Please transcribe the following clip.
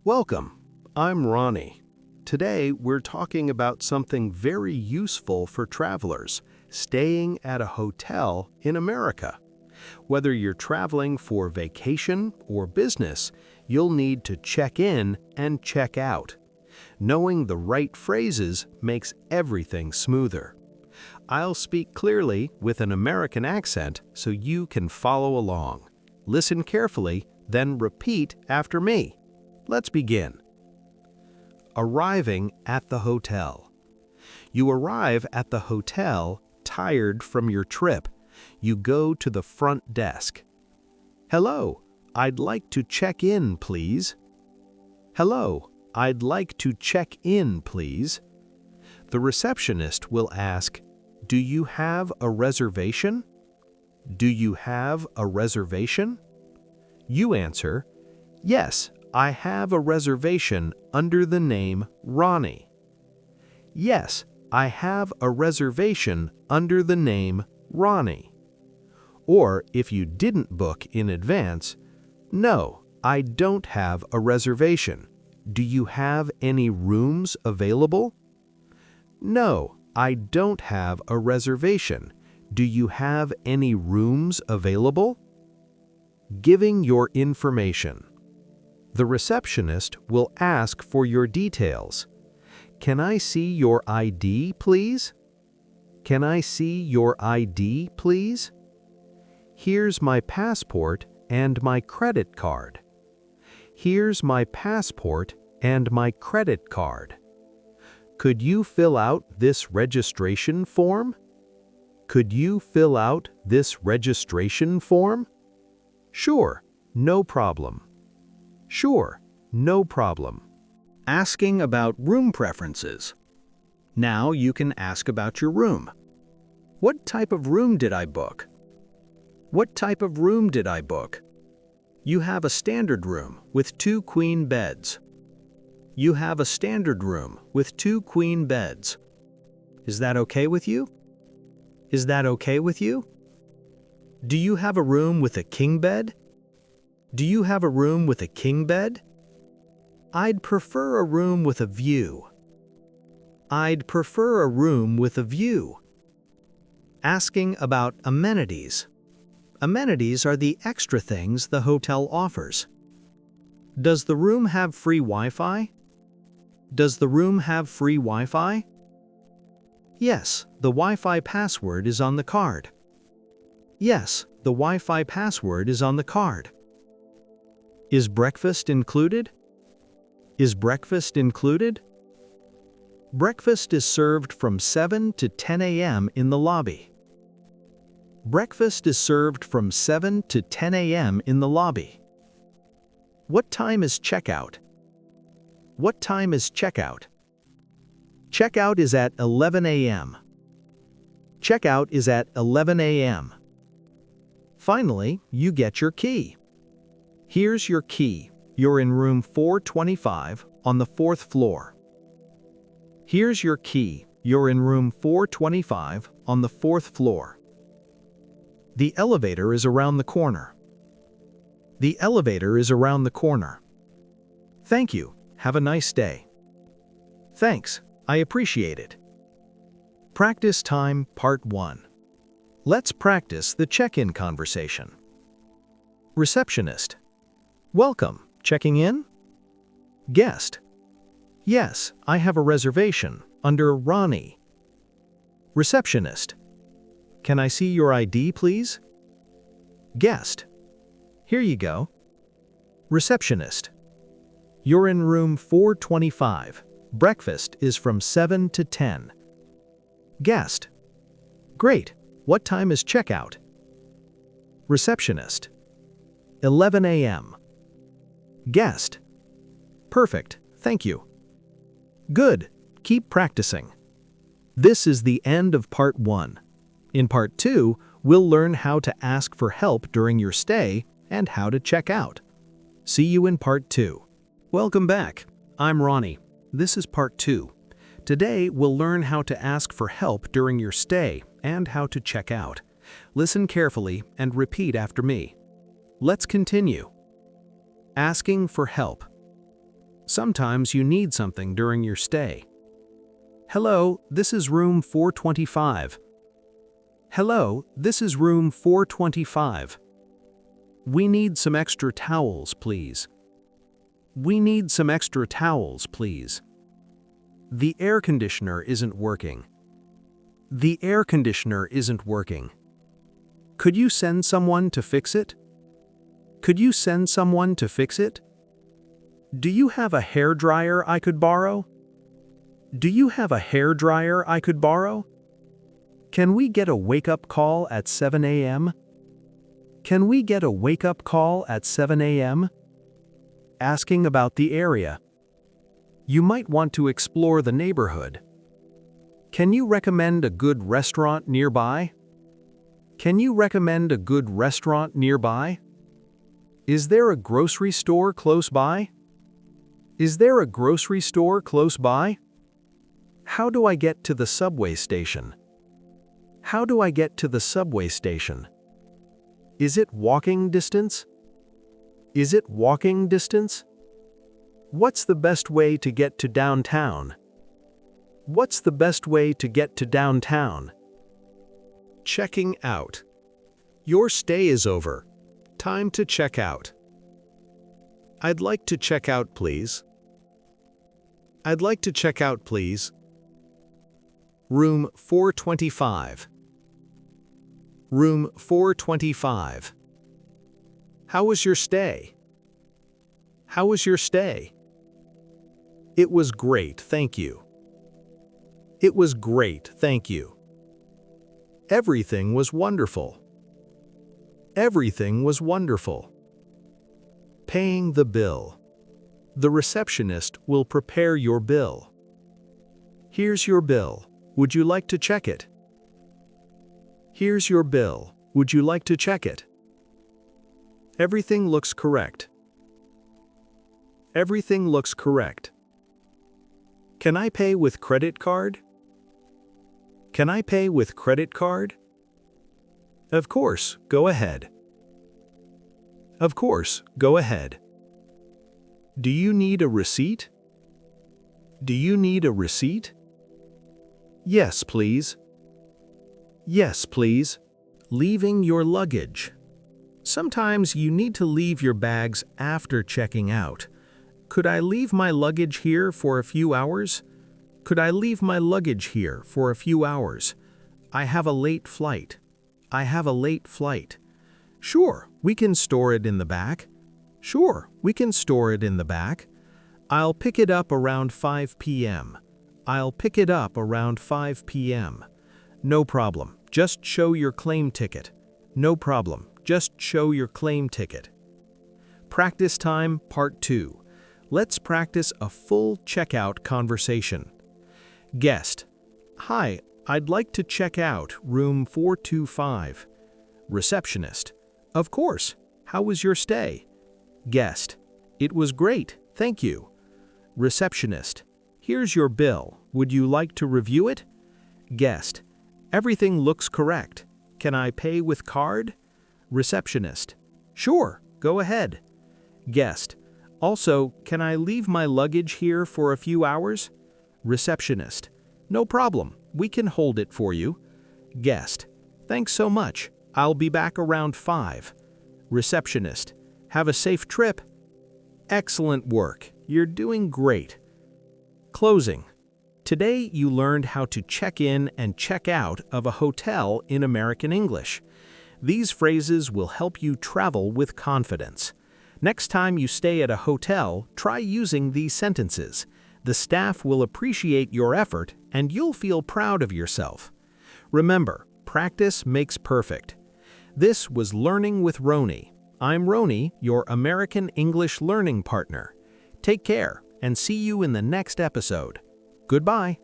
Welcome, I'm Ronnie. Today we're talking about something very useful for travelers, staying at a hotel in America. Whether you're traveling for vacation or business, you'll need to check in and check out. Knowing the right phrases makes everything smoother. I'll speak clearly with an American accent so you can follow along. Listen carefully, then repeat after me. Let's begin. Arriving at the hotel. You arrive at the hotel tired from your trip. You go to the front desk. Hello, I'd like to check in, please. Hello, I'd like to check in, please. The receptionist will ask, "Do you have a reservation?" Do you have a reservation? You answer, "Yes, I have a reservation under the name Ronnie." Yes, I have a reservation under the name Ronnie. Or if you didn't book in advance, "No, I don't have a reservation. Do you have any rooms available?" No, I don't have a reservation. Do you have any rooms available? Giving your information. The receptionist will ask for your details. Can I see your ID, please? Can I see your ID, please? Here's my passport and my credit card. Here's my passport and my credit card. Could you fill out this registration form? Could you fill out this registration form? Sure, no problem. Sure, no problem. Asking about room preferences. Now you can ask about your room. What type of room did I book? What type of room did I book? You have a standard room with 2 queen beds. You have a standard room with 2 queen beds. Is that okay with you? Is that okay with you? Do you have a room with a king bed? Do you have a room with a king bed? I'd prefer a room with a view. I'd prefer a room with a view. Asking about amenities. Amenities are the extra things the hotel offers. Does the room have free Wi-Fi? Does the room have free Wi-Fi? Yes, the Wi-Fi password is on the card. Yes, the Wi-Fi password is on the card. Is breakfast included? Is breakfast included? Breakfast is served from 7 to 10 a.m. in the lobby. Breakfast is served from 7 to 10 a.m. in the lobby. What time is checkout? What time is checkout? Checkout is at 11 a.m. Checkout is at 11 a.m. Finally, you get your key. Here's your key. You're in room 425 on the 4th floor. Here's your key. You're in room 425 on the 4th floor. The elevator is around the corner. The elevator is around the corner. Thank you. Have a nice day. Thanks. I appreciate it. Practice time, part 1. Let's practice the check-in conversation. Receptionist. Welcome. Checking in? Guest. Yes, I have a reservation under Ronnie. Receptionist. Can I see your ID, please? Guest. Here you go. Receptionist. You're in room 425. Breakfast is from 7 to 10. Guest. Great. What time is checkout? Receptionist. 11 a.m. Guest. Perfect. Thank you. Good. Keep practicing. This is the end of part 1. In part 2, we'll learn how to ask for help during your stay and how to check out. See you in part 2. Welcome back. I'm Ronnie. This is part 2. Today, we'll learn how to ask for help during your stay and how to check out. Listen carefully and repeat after me. Let's continue. Asking for help. Sometimes you need something during your stay. Hello, this is room 425. Hello, this is room 425. We need some extra towels, please. We need some extra towels, please. The air conditioner isn't working. The air conditioner isn't working. Could you send someone to fix it? Could you send someone to fix it? Do you have a hairdryer I could borrow? Do you have a hairdryer I could borrow? Can we get a wake-up call at 7 a.m.? Can we get a wake-up call at 7 a.m.? Asking about the area. You might want to explore the neighborhood. Can you recommend a good restaurant nearby? Can you recommend a good restaurant nearby? Is there a grocery store close by? Is there a grocery store close by? How do I get to the subway station? How do I get to the subway station? Is it walking distance? Is it walking distance? What's the best way to get to downtown? What's the best way to get to downtown? Checking out. Your stay is over. Time to check out. I'd like to check out, please. I'd like to check out, please. Room 425. Room 425. How was your stay? How was your stay? It was great, thank you. It was great, thank you. Everything was wonderful. Everything was wonderful. Paying the bill. The receptionist will prepare your bill. Here's your bill. Would you like to check it? Here's your bill. Would you like to check it? Everything looks correct. Everything looks correct. Can I pay with credit card? Can I pay with credit card? Of course, go ahead. Of course, go ahead. Do you need a receipt? Do you need a receipt? Yes, please. Yes, please. Leaving your luggage. Sometimes you need to leave your bags after checking out. Could I leave my luggage here for a few hours? Could I leave my luggage here for a few hours? I have a late flight. I have a late flight. Sure, we can store it in the back. Sure, we can store it in the back. I'll pick it up around 5 p.m. I'll pick it up around 5 p.m. No problem, just show your claim ticket. No problem, just show your claim ticket. Practice time, part 2. Let's practice a full checkout conversation. Guest. Hi, I'd like to check out room 425. Receptionist. Of course. How was your stay? Guest. It was great, thank you. Receptionist. Here's your bill. Would you like to review it? Guest. Everything looks correct. Can I pay with card? Receptionist. Sure, go ahead. Guest. Also, can I leave my luggage here for a few hours? Receptionist. No problem, we can hold it for you. Guest. Thanks so much. I'll be back around 5. Receptionist. Have a safe trip. Excellent work. You're doing great. Closing. Today you learned how to check in and check out of a hotel in American English. These phrases will help you travel with confidence. Next time you stay at a hotel, try using these sentences. The staff will appreciate your effort and you'll feel proud of yourself. Remember, practice makes perfect. This was Learning with Rony. I'm Rony, your American English learning partner. Take care and see you in the next episode. Goodbye.